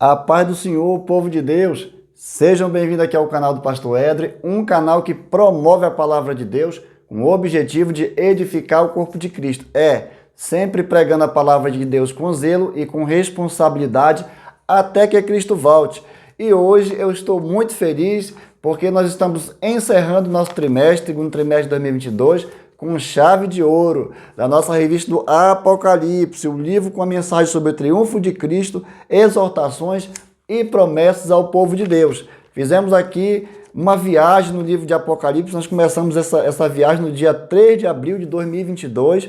A paz do Senhor, povo de Deus, sejam bem-vindos aqui ao canal do Pastor Edre, um canal que promove a palavra de Deus com o objetivo de edificar o corpo de Cristo. Sempre pregando a palavra de Deus com zelo e com responsabilidade até que Cristo volte. E hoje eu estou muito feliz porque nós estamos encerrando nosso trimestre, segundo trimestre de 2022, com chave de ouro, da nossa revista do Apocalipse, o livro com a mensagem sobre o triunfo de Cristo, exortações e promessas ao povo de Deus. Fizemos aqui uma viagem no livro de Apocalipse, nós começamos essa viagem no dia 3 de abril de 2022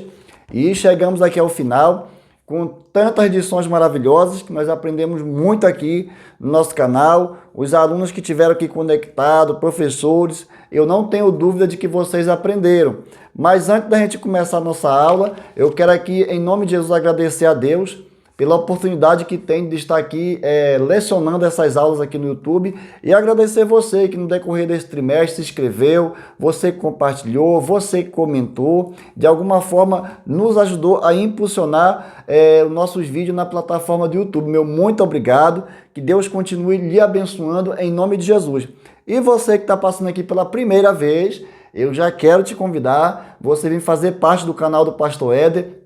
e chegamos aqui ao final com tantas lições maravilhosas que nós aprendemos muito aqui no nosso canal, os alunos que tiveram aqui conectados, professores, eu não tenho dúvida de que vocês aprenderam. Mas antes da gente começar a nossa aula, eu quero aqui, em nome de Jesus, agradecer a Deus pela oportunidade que tem de estar aqui lecionando essas aulas aqui no YouTube e agradecer você que no decorrer desse trimestre se inscreveu, você que compartilhou, você que comentou, de alguma forma nos ajudou a impulsionar os nossos vídeos na plataforma do YouTube. Meu muito obrigado, que Deus continue lhe abençoando em nome de Jesus. E você que está passando aqui pela primeira vez, eu já quero te convidar, você vir fazer parte do canal do Pastor Éder.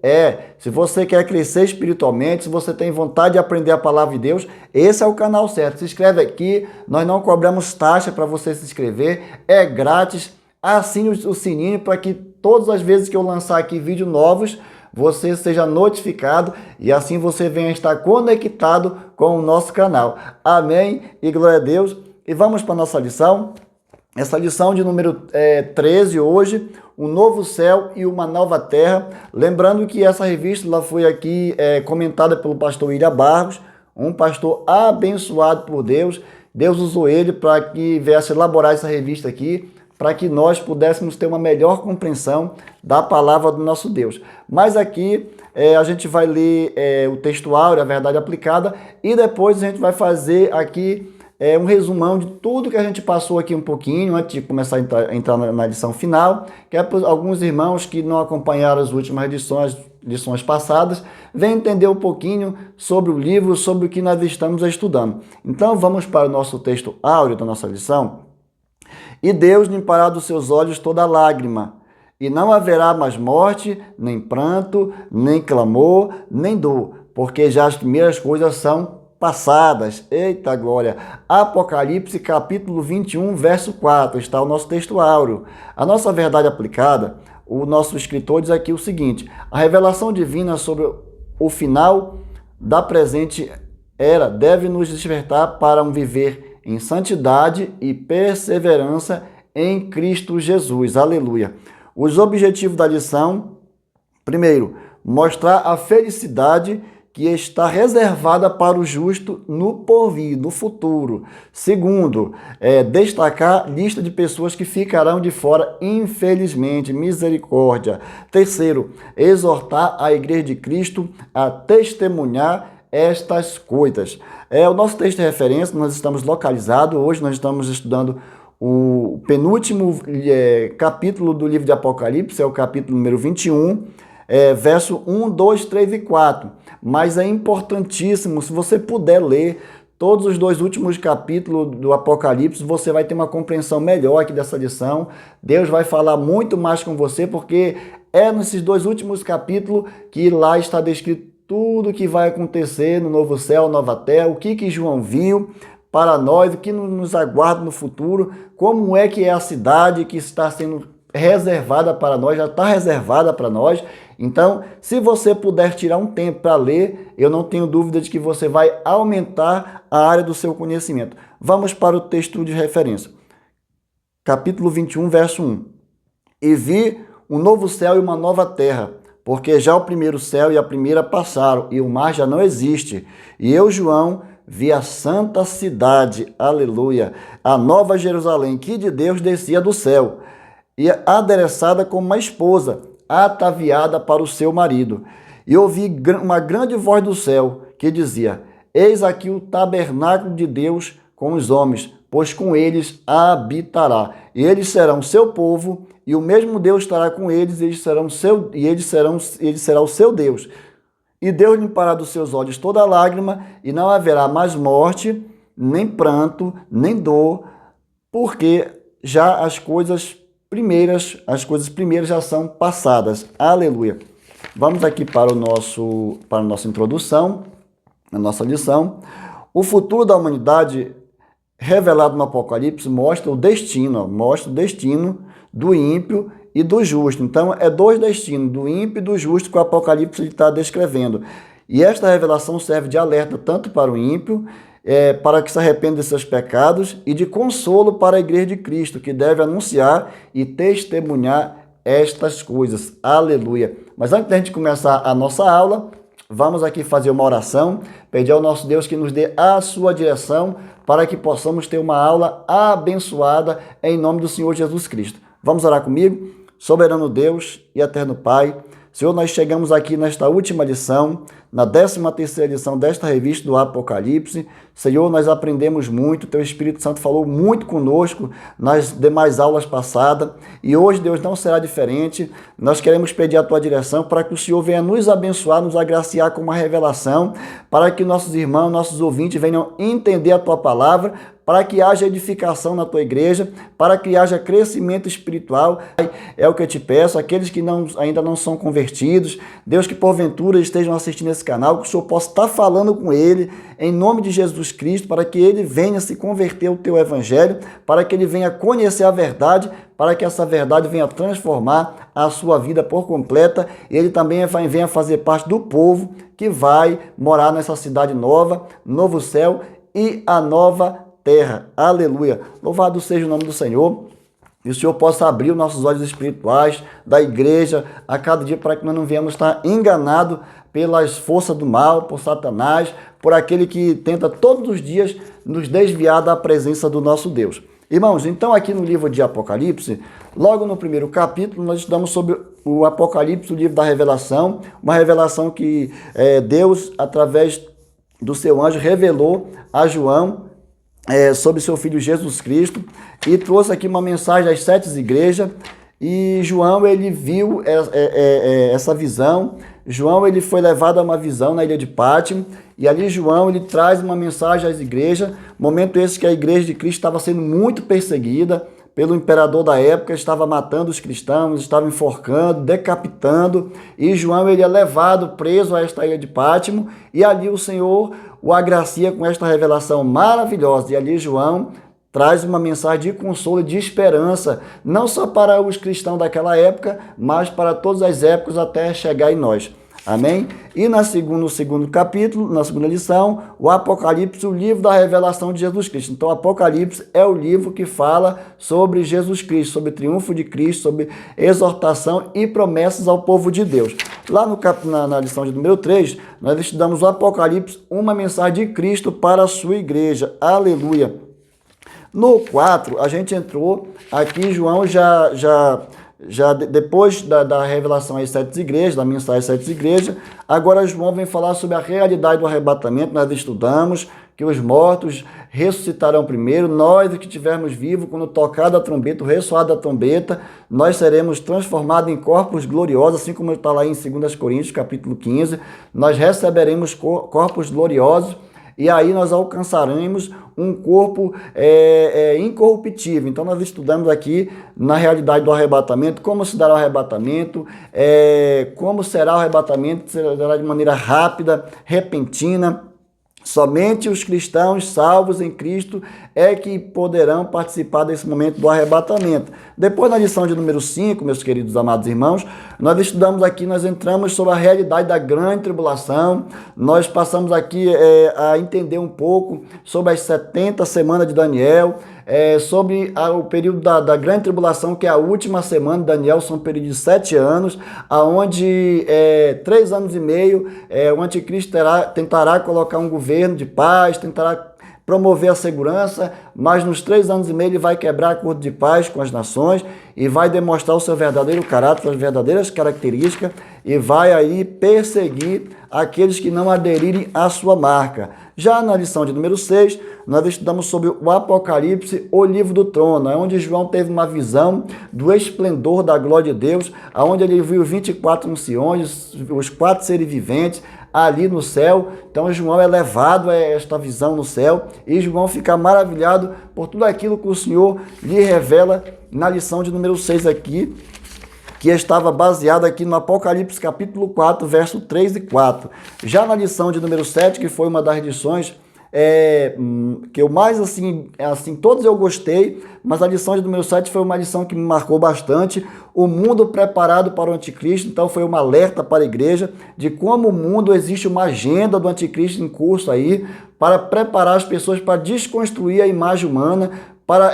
Se você quer crescer espiritualmente, se você tem vontade de aprender a palavra de Deus, esse é o canal certo. Se inscreve aqui, nós não cobramos taxa para você se inscrever, é grátis. Assine o sininho para que todas as vezes que eu lançar aqui vídeos novos, você seja notificado e assim você venha estar conectado com o nosso canal. Amém e glória a Deus. E vamos para a nossa lição. Essa lição de número 13 hoje, um novo céu e uma nova terra. Lembrando que essa revista ela foi aqui comentada pelo pastor William Barros, um pastor abençoado por Deus. Deus usou ele para que viesse elaborar essa revista aqui, para que nós pudéssemos ter uma melhor compreensão da palavra do nosso Deus. Mas aqui a gente vai ler o textuário, a verdade aplicada, e depois a gente vai fazer aqui um resumão de tudo que a gente passou aqui um pouquinho, antes de começar a entrar na lição final, que é para alguns irmãos que não acompanharam as últimas lições passadas, venham entender um pouquinho sobre o livro, sobre o que nós estamos estudando. Então vamos para o nosso texto áureo da nossa lição. E Deus limpará dos seus olhos toda lágrima, e não haverá mais morte, nem pranto, nem clamor, nem dor, porque já as primeiras coisas são passadas. Eita glória! Apocalipse capítulo 21, verso 4, está o nosso texto áureo. A nossa verdade aplicada, o nosso escritor diz aqui o seguinte: a revelação divina sobre o final da presente era deve nos despertar para um viver em santidade e perseverança em Cristo Jesus. Aleluia! Os objetivos da lição: primeiro, mostrar a felicidade que está reservada para o justo no porvir, no futuro. Segundo, destacar lista de pessoas que ficarão de fora, infelizmente, misericórdia. Terceiro, exortar a Igreja de Cristo a testemunhar estas coisas. O nosso texto de referência, nós estamos localizados, hoje nós estamos estudando o penúltimo capítulo do livro de Apocalipse, é o capítulo número 21, verso 1, 2, 3 e 4. Mas é importantíssimo, se você puder ler todos os dois últimos capítulos do Apocalipse, você vai ter uma compreensão melhor aqui dessa lição. Deus vai falar muito mais com você, porque é nesses dois últimos capítulos que lá está descrito tudo o que vai acontecer no novo céu, nova terra, o que João viu para nós, o que nos aguarda no futuro, como é que é a cidade que está sendo reservada para nós, já está reservada para nós. Então, se você puder tirar um tempo para ler, eu não tenho dúvida de que você vai aumentar a área do seu conhecimento. Vamos para o texto de referência. Capítulo 21, verso 1. E vi um novo céu e uma nova terra, porque já o primeiro céu e a primeira passaram, e o mar já não existe. E eu, João, vi a santa cidade, aleluia, a nova Jerusalém, que de Deus descia do céu, e adereçada como uma esposa, ataviada para o seu marido. E ouvi uma grande voz do céu, que dizia: eis aqui o tabernáculo de Deus com os homens, pois com eles habitará. E eles serão seu povo, e o mesmo Deus estará com eles, e ele será o seu Deus. E Deus limpará dos seus olhos toda lágrima, e não haverá mais morte, nem pranto, nem dor, porque já as coisas primeiras já são passadas. Aleluia. Vamos aqui para a nossa introdução, a nossa lição. O futuro da humanidade revelado no Apocalipse mostra o destino do ímpio e do justo. Então, é dois destinos, do ímpio e do justo, que o Apocalipse está descrevendo. E esta revelação serve de alerta tanto para o ímpio, para que se arrependa de seus pecados, e de consolo para a Igreja de Cristo, que deve anunciar e testemunhar estas coisas. Aleluia! Mas antes de a gente começar a nossa aula, vamos aqui fazer uma oração, pedir ao nosso Deus que nos dê a sua direção, para que possamos ter uma aula abençoada em nome do Senhor Jesus Cristo. Vamos orar comigo? Soberano Deus e eterno Pai, Senhor, nós chegamos aqui nesta última lição, na 13ª lição desta revista do Apocalipse. Senhor, nós aprendemos muito, Teu Espírito Santo falou muito conosco nas demais aulas passadas, e hoje, Deus, não será diferente. Nós queremos pedir a Tua direção para que o Senhor venha nos abençoar, nos agraciar com uma revelação, para que nossos irmãos, nossos ouvintes venham entender a Tua palavra, para que haja edificação na Tua igreja, para que haja crescimento espiritual. É o que eu te peço, aqueles que ainda não são convertidos, Deus, que porventura estejam assistindo esse canal, que o Senhor possa estar falando com ele, em nome de Jesus Cristo, para que ele venha se converter ao Teu Evangelho, para que ele venha conhecer a verdade, para que essa verdade venha transformar a sua vida por completa, e ele também venha fazer parte do povo que vai morar nessa cidade nova, novo céu e a nova terra. Aleluia. Louvado seja o nome do Senhor. E o Senhor possa abrir os nossos olhos espirituais da igreja a cada dia, para que nós não venhamos estar enganados pelas forças do mal, por Satanás, por aquele que tenta todos os dias nos desviar da presença do nosso Deus. Irmãos, então aqui no livro de Apocalipse, logo no primeiro capítulo, nós estudamos sobre o Apocalipse, o livro da revelação, uma revelação que Deus, através do seu anjo, revelou a João sobre seu Filho Jesus Cristo, e trouxe aqui uma mensagem às 7 igrejas. E João, ele viu essa visão. João, ele foi levado a uma visão na ilha de Pátimo, e ali João, ele traz uma mensagem às igrejas, momento esse que a igreja de Cristo estava sendo muito perseguida pelo imperador da época, estava matando os cristãos, estava enforcando, decapitando, e João, ele é levado preso a esta ilha de Pátimo, e ali o Senhor o agracia com esta revelação maravilhosa. E ali João traz uma mensagem de consolo e de esperança, não só para os cristãos daquela época, mas para todas as épocas até chegar em nós. Amém? E no segundo capítulo, na segunda lição, o Apocalipse, o livro da revelação de Jesus Cristo. Então, o Apocalipse é o livro que fala sobre Jesus Cristo, sobre o triunfo de Cristo, sobre exortação e promessas ao povo de Deus. Lá na lição de número 3, nós estudamos o Apocalipse, uma mensagem de Cristo para a sua igreja. Aleluia! No 4, a gente entrou aqui, João já depois da revelação às 7 igrejas, da mensagem às 7 igrejas, agora João vem falar sobre a realidade do arrebatamento. Nós estudamos que os mortos ressuscitarão primeiro, nós que estivermos vivos, quando tocar da trombeta, o ressoar da trombeta, nós seremos transformados em corpos gloriosos, assim como está lá em 2 Coríntios, capítulo 15, nós receberemos corpos gloriosos, e aí nós alcançaremos um corpo incorruptível. Então nós estudamos aqui na realidade do arrebatamento, como se dará o arrebatamento, como será o arrebatamento, será de maneira rápida, repentina. Somente os cristãos salvos em Cristo é que poderão participar desse momento do arrebatamento. Depois, na lição de número 5, meus queridos amados irmãos, nós estudamos aqui, nós entramos sobre a realidade da grande tribulação. Nós passamos aqui a entender um pouco sobre as 70 semanas de Daniel, sobre o período da grande tribulação, que é a última semana de Daniel, são um período de 7 anos, onde 3 anos e meio o anticristo tentará colocar um governo de paz, tentará promover a segurança, mas nos 3 anos e meio ele vai quebrar acordo de paz com as nações e vai demonstrar o seu verdadeiro caráter, as verdadeiras características, e vai aí perseguir aqueles que não aderirem à sua marca. Já na lição de número 6, nós estudamos sobre o Apocalipse, o livro do trono, onde João teve uma visão do esplendor da glória de Deus, onde ele viu 24 anciões, os 4 seres viventes, ali no céu. Então João é levado a esta visão no céu e João fica maravilhado por tudo aquilo que o Senhor lhe revela na lição de número 6 aqui, que estava baseado aqui no Apocalipse capítulo 4, verso 3 e 4. Já na lição de número 7, que foi uma das lições que eu mais, assim, todos eu gostei, mas a lição de número 7 foi uma lição que me marcou bastante, o mundo preparado para o anticristo. Então foi um alerta para a igreja de como o mundo, existe uma agenda do anticristo em curso aí, para preparar as pessoas para desconstruir a imagem humana, para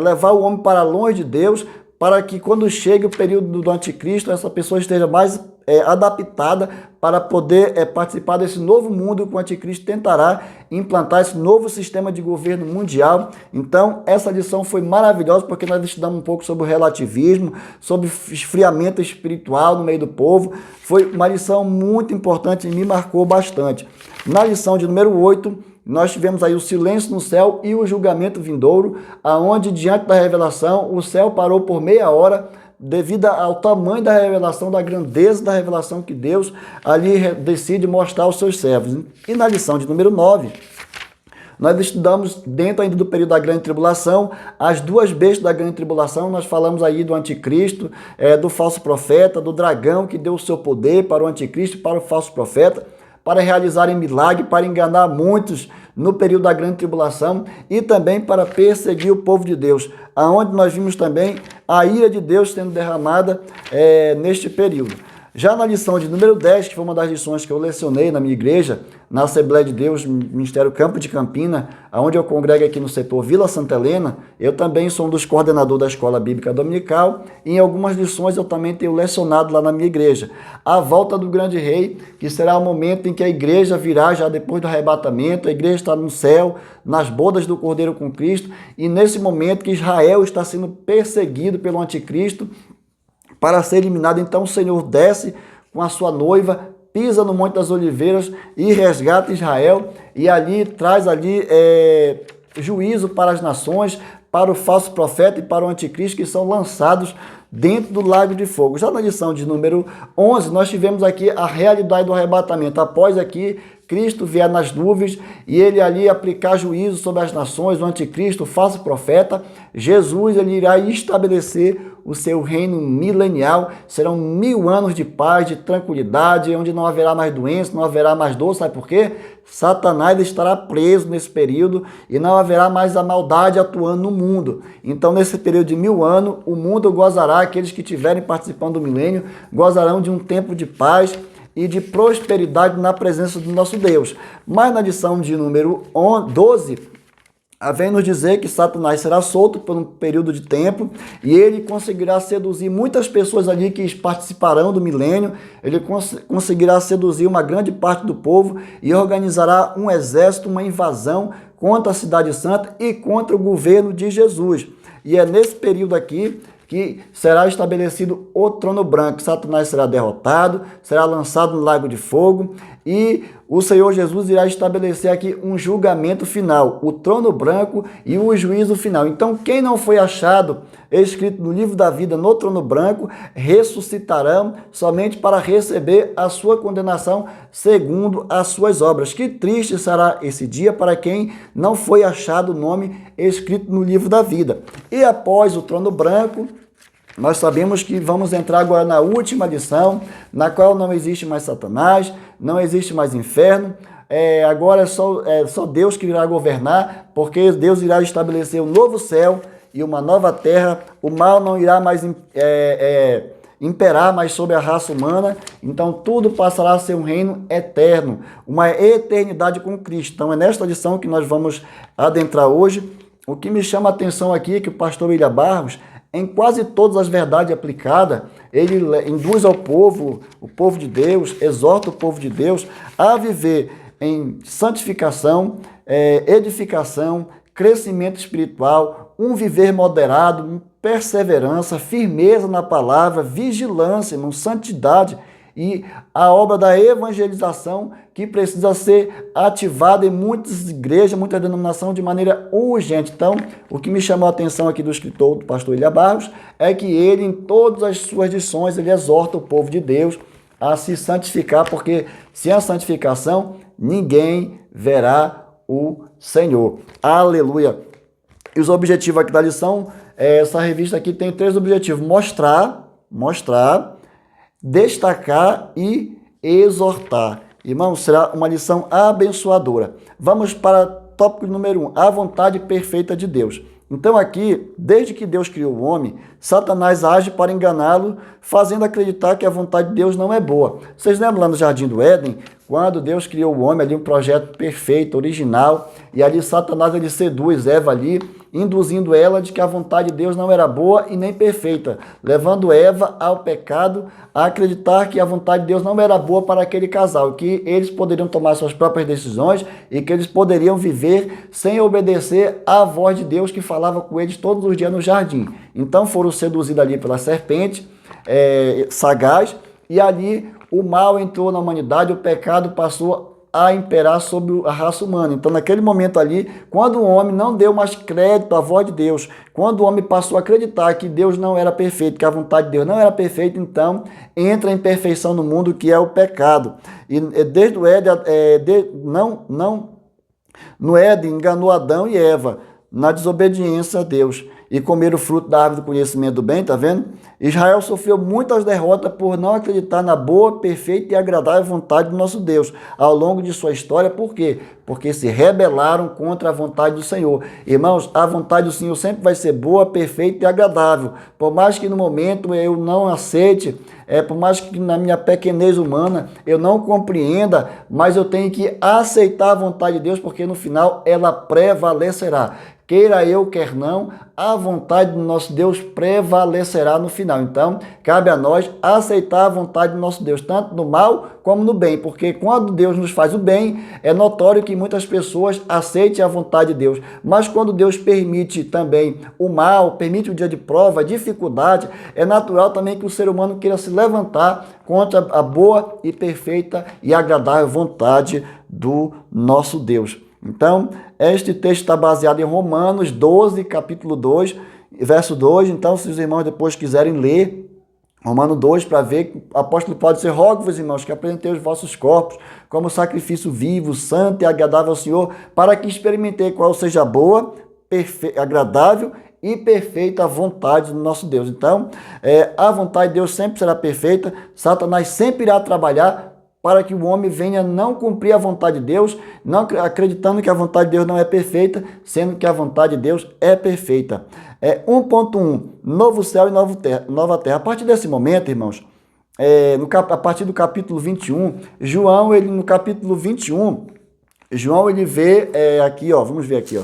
levar o homem para longe de Deus, para que quando chegue o período do anticristo, essa pessoa esteja mais adaptada para poder participar desse novo mundo que o anticristo tentará implantar, esse novo sistema de governo mundial. Então, essa lição foi maravilhosa, porque nós estudamos um pouco sobre o relativismo, sobre esfriamento espiritual no meio do povo. Foi uma lição muito importante e me marcou bastante. Na lição de número 8, nós tivemos aí o silêncio no céu e o julgamento vindouro, aonde diante da revelação o céu parou por meia hora, devido ao tamanho da revelação, da grandeza da revelação que Deus ali decide mostrar aos seus servos. E na lição de número 9, nós estudamos, dentro ainda do período da grande tribulação, as duas bestas da grande tribulação. Nós falamos aí do anticristo, do falso profeta, do dragão que deu o seu poder para o anticristo e para o falso profeta, para realizarem milagre, para enganar muitos no período da grande tribulação e também para perseguir o povo de Deus, aonde nós vimos também a ira de Deus sendo derramada neste período. Já na lição de número 10, que foi uma das lições que eu lecionei na minha igreja, na Assembleia de Deus, Ministério Campo de Campina, onde eu congrego aqui no setor Vila Santa Helena, eu também sou um dos coordenadores da Escola Bíblica Dominical, e em algumas lições eu também tenho lecionado lá na minha igreja. A volta do grande rei, que será o momento em que a igreja virá já depois do arrebatamento, a igreja está no céu, nas bodas do Cordeiro com Cristo, e nesse momento que Israel está sendo perseguido pelo anticristo, para ser eliminado. Então o Senhor desce com a sua noiva, pisa no Monte das Oliveiras e resgata Israel, e ali traz juízo para as nações, para o falso profeta e para o anticristo, que são lançados dentro do lago de fogo. Já na lição de número 11, nós tivemos aqui a realidade do arrebatamento. Após aqui Cristo vier nas nuvens e ele ali aplicar juízo sobre as nações, o anticristo, o falso profeta, Jesus ele irá estabelecer o seu reino milenial. Serão 1000 anos de paz, de tranquilidade, onde não haverá mais doença, não haverá mais dor. Sabe por quê? Satanás estará preso nesse período e não haverá mais a maldade atuando no mundo. Então, nesse período de 1000 anos, o mundo gozará, aqueles que estiverem participando do milênio, gozarão de um tempo de paz e de prosperidade na presença do nosso Deus. Mas na lição de número 12, vem nos dizer que Satanás será solto por um período de tempo e ele conseguirá seduzir muitas pessoas ali que participarão do milênio. Ele conseguirá seduzir uma grande parte do povo e organizará um exército, uma invasão contra a Cidade Santa e contra o governo de Jesus. E é nesse período aqui que será estabelecido o trono branco. Satanás será derrotado, será lançado no lago de fogo e o Senhor Jesus irá estabelecer aqui um julgamento final, o trono branco e o juízo final. Então, quem não foi achado escrito no livro da vida no trono branco, ressuscitarão somente para receber a sua condenação segundo as suas obras. Que triste será esse dia para quem não foi achado o nome escrito no livro da vida. E após o trono branco, nós sabemos que vamos entrar agora na última lição, na qual não existe mais Satanás, não existe mais inferno. Agora é só Deus que irá governar, porque Deus irá estabelecer um novo céu e uma nova terra. O mal não irá mais imperar mais sobre a raça humana. Então tudo passará a ser um reino eterno, uma eternidade com Cristo. Então é nesta lição que nós vamos adentrar hoje. O que me chama a atenção aqui é que o pastor William Barros, em quase todas as verdades aplicadas, ele induz ao povo, o povo de Deus, exorta o povo de Deus a viver em santificação, edificação, crescimento espiritual, um viver moderado, perseverança, firmeza na palavra, vigilância, santidade e a obra da evangelização que precisa ser ativada em muitas igrejas, muitas denominações de maneira urgente. Então, o que me chamou a atenção aqui do escritor, do pastor William Barros, é que ele, em todas as suas lições, ele exorta o povo de Deus a se santificar, porque sem a santificação, ninguém verá o Senhor. Aleluia! E os objetivos aqui da lição, essa revista aqui tem 3 objetivos: mostrar, destacar e exortar. Irmãos, será uma lição abençoadora. Vamos para o tópico número 1, a vontade perfeita de Deus. Então aqui, desde que Deus criou o homem, Satanás age para enganá-lo, fazendo acreditar que a vontade de Deus não é boa. Vocês lembram lá no Jardim do Éden, quando Deus criou o homem, ali um projeto perfeito, original, e ali Satanás ele seduz Eva ali, induzindo ela de que a vontade de Deus não era boa e nem perfeita, levando Eva ao pecado, a acreditar que a vontade de Deus não era boa para aquele casal, que eles poderiam tomar suas próprias decisões e que eles poderiam viver sem obedecer à voz de Deus que falava com eles todos os dias no jardim. Então foram seduzidos ali pela serpente sagaz, e ali o mal entrou na humanidade, o pecado passou a imperar sobre a raça humana. Então, naquele momento ali, quando o homem não deu mais crédito à voz de Deus, quando o homem passou a acreditar que Deus não era perfeito, que a vontade de Deus não era perfeita, então entra a imperfeição no mundo, que é o pecado. E desde o Éden, no Éden enganou Adão e Eva na desobediência a Deus e comer o fruto da árvore do conhecimento do bem, tá vendo? Israel sofreu muitas derrotas por não acreditar na boa, perfeita e agradável vontade do nosso Deus ao longo de sua história. Por quê? Porque se rebelaram contra a vontade do Senhor. Irmãos, a vontade do Senhor sempre vai ser boa, perfeita e agradável. Por mais que no momento eu não aceite, por mais que na minha pequenez humana eu não compreenda, mas eu tenho que aceitar a vontade de Deus, porque no final ela prevalecerá. Queira eu, quer não, a vontade do nosso Deus prevalecerá no final. Então, cabe a nós aceitar a vontade do nosso Deus, tanto no mal como no bem, porque quando Deus nos faz o bem, é notório que muitas pessoas aceitem a vontade de Deus. Mas quando Deus permite também o mal, permite o dia de prova, a dificuldade, é natural também que o ser humano queira se levantar contra a boa e perfeita e agradável vontade do nosso Deus. Então, este texto está baseado em Romanos 12, capítulo 2, verso 2. Então, se os irmãos depois quiserem ler Romanos 2 para ver, o apóstolo pode ser: rogo-vos, irmãos, que apresentei os vossos corpos como sacrifício vivo, santo e agradável ao Senhor, para que experimentei qual seja a boa, agradável e perfeita a vontade do nosso Deus. Então, a vontade de Deus sempre será perfeita. Satanás sempre irá trabalhar para que o homem venha não cumprir a vontade de Deus, não acreditando que a vontade de Deus não é perfeita, sendo que a vontade de Deus é perfeita. 1.1, novo céu e nova terra. A partir desse momento, irmãos, a partir do capítulo 21, João, no capítulo 21, João ele vê aqui, ó, vamos ver aqui, ó.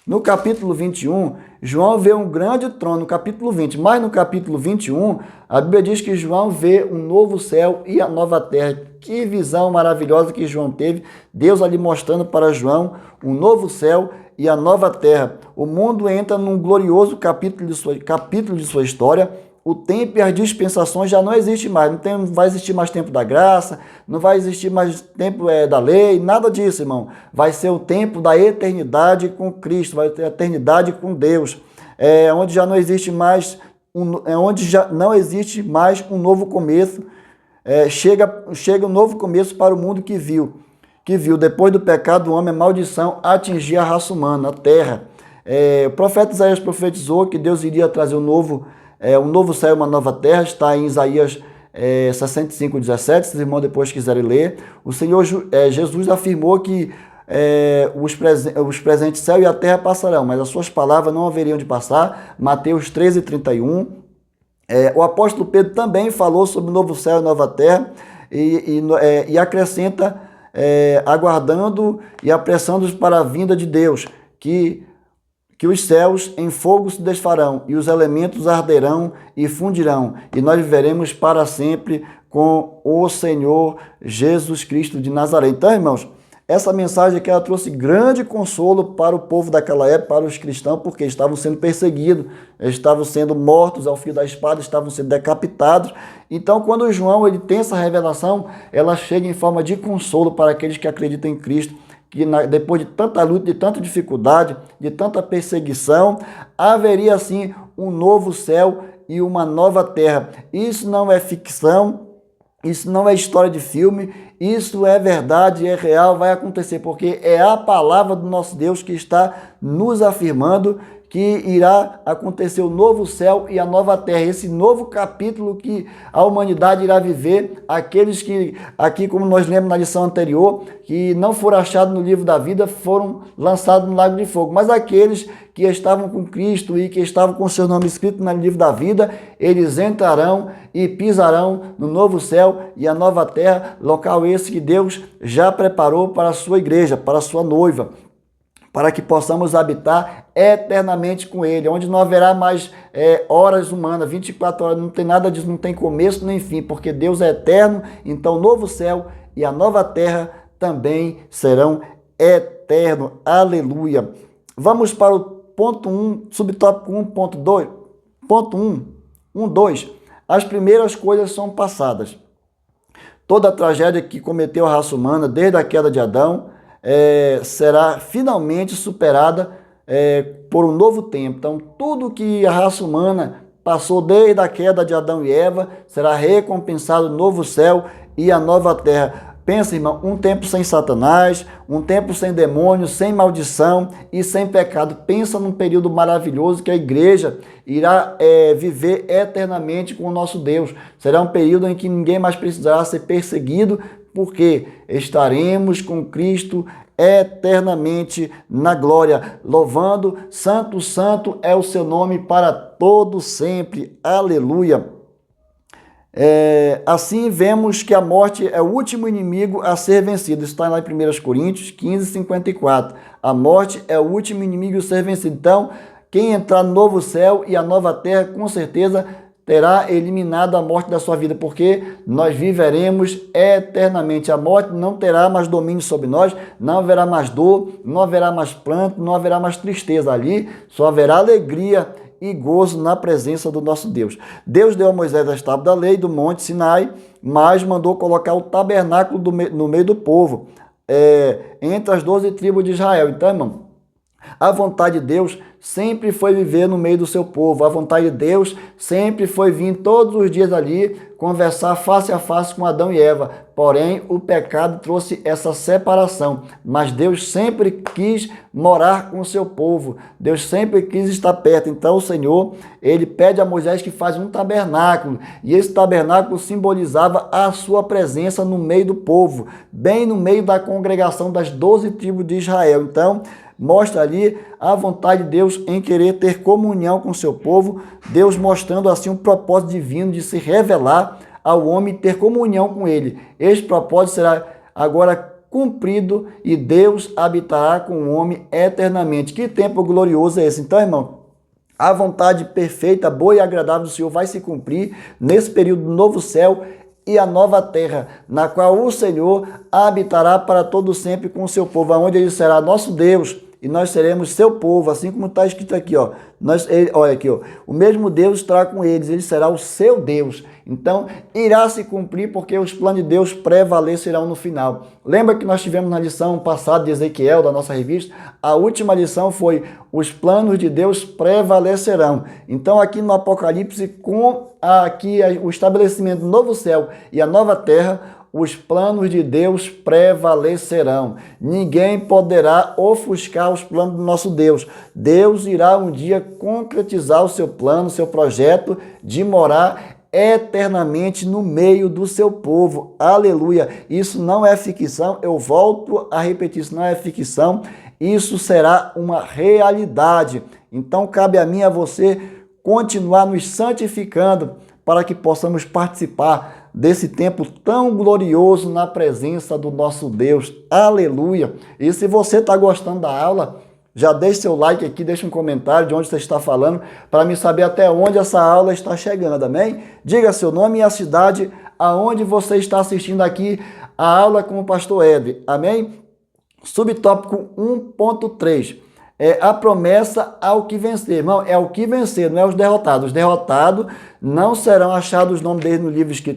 No capítulo 21, João vê um grande trono, no capítulo 20, mas no capítulo 21, a Bíblia diz que João vê um novo céu e a nova terra. Que visão maravilhosa que João teve, Deus ali mostrando para João um novo céu e a nova terra. O mundo entra num glorioso capítulo de sua história. O tempo e as dispensações já não existem mais, não vai existir mais tempo da graça, não vai existir mais tempo da lei, nada disso, irmão. Vai ser o tempo da eternidade com Cristo, vai ter a eternidade com Deus, onde já não existe mais um novo começo. Chega um novo começo para o mundo que viu depois do pecado do homem, a maldição atingir a raça humana, a terra. O profeta Isaías profetizou que Deus iria trazer um novo céu e uma nova terra, está em Isaías 65:17, se os irmãos depois quiserem ler. O Senhor Jesus afirmou que os presentes céu e a terra passarão, mas as suas palavras não haveriam de passar, Mateus 13:31. O apóstolo Pedro também falou sobre o novo céu e nova terra e acrescenta, aguardando e apressando-os para a vinda de Deus, que os céus em fogo se desfarão e os elementos arderão e fundirão, e nós viveremos para sempre com o Senhor Jesus Cristo de Nazaré. Então, irmãos, essa mensagem aqui ela trouxe grande consolo para o povo daquela época, para os cristãos, porque estavam sendo perseguidos, estavam sendo mortos ao fio da espada, estavam sendo decapitados. Então, quando João ele tem essa revelação, ela chega em forma de consolo para aqueles que acreditam em Cristo, que depois de tanta luta, de tanta dificuldade, de tanta perseguição, haveria assim um novo céu e uma nova terra. Isso não é ficção, isso não é história de filme, isso é verdade, é real, vai acontecer, porque é a palavra do nosso Deus que está nos afirmando que irá acontecer o novo céu e a nova terra, esse novo capítulo que a humanidade irá viver, aqueles que, aqui como nós lemos na lição anterior, que não foram achados no livro da vida, foram lançados no lago de fogo, mas aqueles que estavam com Cristo e que estavam com seu nome escrito no livro da vida, eles entrarão e pisarão no novo céu e a nova terra, local esse que Deus já preparou para a sua igreja, para a sua noiva, para que possamos habitar eternamente com Ele, onde não haverá mais horas humanas, 24 horas, não tem nada disso, não tem começo nem fim, porque Deus é eterno, então o novo céu e a nova terra também serão eternos. Aleluia! Vamos para o ponto 1, subtópico 1.2, ponto 1.2. As primeiras coisas são passadas. Toda a tragédia que cometeu a raça humana, desde a queda de Adão, será finalmente superada por um novo tempo. Então, tudo que a raça humana passou desde a queda de Adão e Eva será recompensado no novo céu e a nova terra. Pensa, irmão, um tempo sem Satanás, um tempo sem demônios, sem maldição e sem pecado. Pensa num período maravilhoso que a igreja irá viver eternamente com o nosso Deus. Será um período em que ninguém mais precisará ser perseguido, porque estaremos com Cristo eternamente na glória, louvando, santo, santo é o seu nome para todo sempre. Aleluia! Assim vemos que a morte é o último inimigo a ser vencido. Está lá em 1 Coríntios 15:54. A morte é o último inimigo a ser vencido. Então, quem entrar no novo céu e a nova terra, com certeza terá eliminado a morte da sua vida, porque nós viveremos eternamente. A morte não terá mais domínio sobre nós, não haverá mais dor, não haverá mais pranto, não haverá mais tristeza. Ali só haverá alegria e gozo na presença do nosso Deus. Deus deu a Moisés as tábuas da lei do monte Sinai, mas mandou colocar o tabernáculo no meio do povo, entre as 12 tribos de Israel. Então, irmão, a vontade de Deus sempre foi viver no meio do seu povo. A vontade de Deus sempre foi vir todos os dias ali conversar face a face com Adão e Eva. Porém, o pecado trouxe essa separação. Mas Deus sempre quis morar com o seu povo. Deus sempre quis estar perto. Então o Senhor, ele pede a Moisés que faz um tabernáculo. E esse tabernáculo simbolizava a sua presença no meio do povo, bem no meio da congregação das 12 tribos de Israel. Então, mostra ali a vontade de Deus em querer ter comunhão com o seu povo, Deus mostrando assim um propósito divino de se revelar ao homem e ter comunhão com ele. Este propósito será agora cumprido e Deus habitará com o homem eternamente. Que tempo glorioso é esse? Então, irmão, a vontade perfeita, boa e agradável do Senhor vai se cumprir nesse período do novo céu e a nova terra, na qual o Senhor habitará para todo sempre com o seu povo, onde ele será nosso Deus e nós seremos seu povo, assim como está escrito aqui, ó. Olha aqui, ó, o mesmo Deus estará com eles, ele será o seu Deus. Então, irá se cumprir porque os planos de Deus prevalecerão no final. Lembra que nós tivemos na lição passada de Ezequiel, da nossa revista? A última lição foi: os planos de Deus prevalecerão. Então, aqui no Apocalipse, com o estabelecimento do novo céu e a nova terra, os planos de Deus prevalecerão. Ninguém poderá ofuscar os planos do nosso Deus. Deus irá um dia concretizar o seu plano, o seu projeto de morar eternamente no meio do seu povo. Aleluia! Isso não é ficção, eu volto a repetir, isso não é ficção, isso será uma realidade. Então cabe a mim e a você continuar nos santificando para que possamos participar desse tempo tão glorioso na presença do nosso Deus. Aleluia! E se você está gostando da aula, já deixe seu like aqui, deixe um comentário de onde você está falando, para me saber até onde essa aula está chegando, amém? Diga seu nome e a cidade aonde você está assistindo aqui a aula com o pastor Edre, amém? Subtópico 1.3. É a promessa ao que vencer. Irmão, é o que vencer, não é os derrotados. Os derrotados não serão achados os nomes deles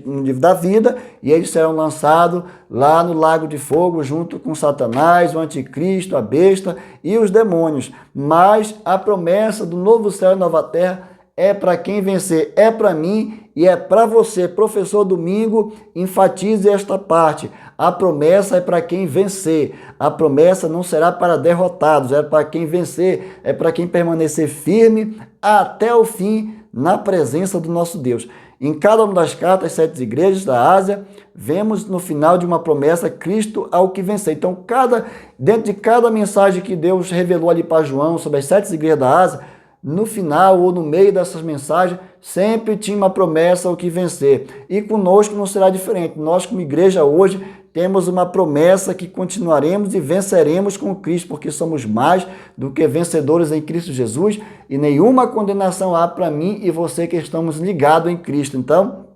no livro da vida, e eles serão lançados lá no lago de fogo, junto com Satanás, o anticristo, a besta e os demônios. Mas a promessa do novo céu e nova terra é para quem vencer, é para mim e é para você. Professor Domingo, enfatize esta parte. A promessa é para quem vencer. A promessa não será para derrotados, é para quem vencer, é para quem permanecer firme até o fim na presença do nosso Deus. Em cada uma das cartas, 7 igrejas da Ásia, vemos no final de uma promessa Cristo ao que vencer. Então, dentro de cada mensagem que Deus revelou ali para João sobre as 7 igrejas da Ásia, no final ou no meio dessas mensagens, sempre tinha uma promessa ao que vencer. E conosco não será diferente. Nós, como igreja hoje, temos uma promessa que continuaremos e venceremos com Cristo, porque somos mais do que vencedores em Cristo Jesus, e nenhuma condenação há para mim e você que estamos ligados em Cristo. Então,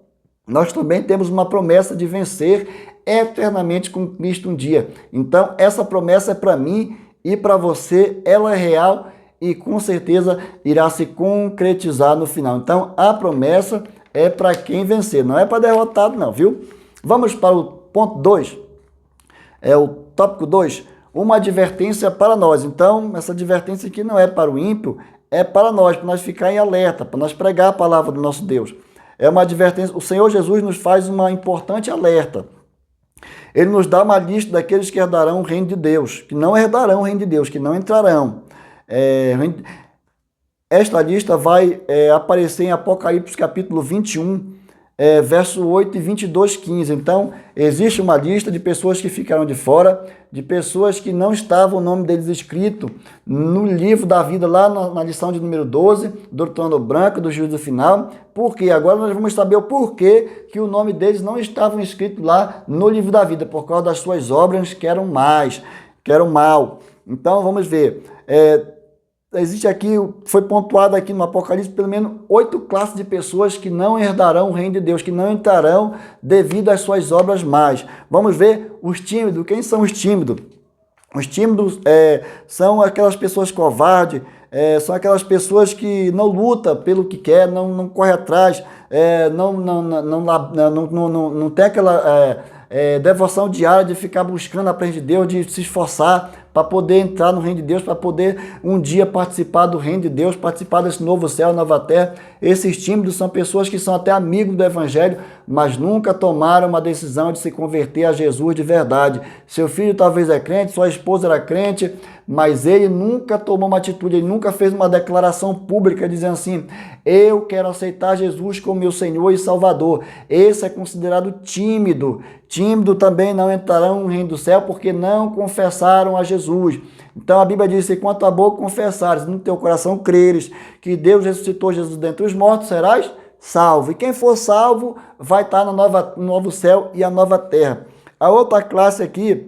nós também temos uma promessa de vencer eternamente com Cristo um dia. Então, essa promessa é para mim e para você, ela é real e com certeza irá se concretizar no final. Então, a promessa é para quem vencer, não é para derrotado não, viu? Vamos para o ponto 2, o tópico 2, uma advertência para nós. Então, essa advertência aqui não é para o ímpio, é para nós ficar em alerta, para nós pregar a palavra do nosso Deus. É uma advertência, o Senhor Jesus nos faz uma importante alerta. Ele nos dá uma lista daqueles que herdarão o reino de Deus, que não herdarão o reino de Deus, que não entrarão. Esta lista vai aparecer em Apocalipse capítulo 21, verso 8 e 22:15. Então, existe uma lista de pessoas que ficaram de fora, de pessoas que não estavam o nome deles escrito no livro da vida, lá na lição de número 12, do trono branco, do juízo final. Por quê? Agora nós vamos saber o porquê que o nome deles não estava escrito lá no livro da vida, por causa das suas obras que eram mal. Então, vamos ver. Existe aqui, foi pontuado aqui no Apocalipse, pelo menos 8 classes de pessoas que não herdarão o reino de Deus, que não entrarão devido às suas obras más. Vamos ver os tímidos. Quem são os tímidos? Os tímidos são aquelas pessoas covardes, são aquelas pessoas que não lutam pelo que quer, não corre atrás, não tem aquela devoção diária de ficar buscando a presença de Deus, de se esforçar para poder entrar no reino de Deus, para poder um dia participar do reino de Deus, participar desse novo céu, nova terra. Esses tímidos são pessoas que são até amigos do evangelho, mas nunca tomaram uma decisão de se converter a Jesus de verdade. Seu filho talvez é crente, sua esposa era crente, mas ele nunca tomou uma atitude, ele nunca fez uma declaração pública dizendo assim: eu quero aceitar Jesus como meu Senhor e Salvador. Esse é considerado tímido. Tímido também não entrarão no reino do céu porque não confessaram a Jesus. Então a Bíblia diz: enquanto a boca confessares, no teu coração creres que Deus ressuscitou Jesus dentre os mortos, serás salvo. E quem for salvo vai estar no novo céu e a nova terra. A outra classe aqui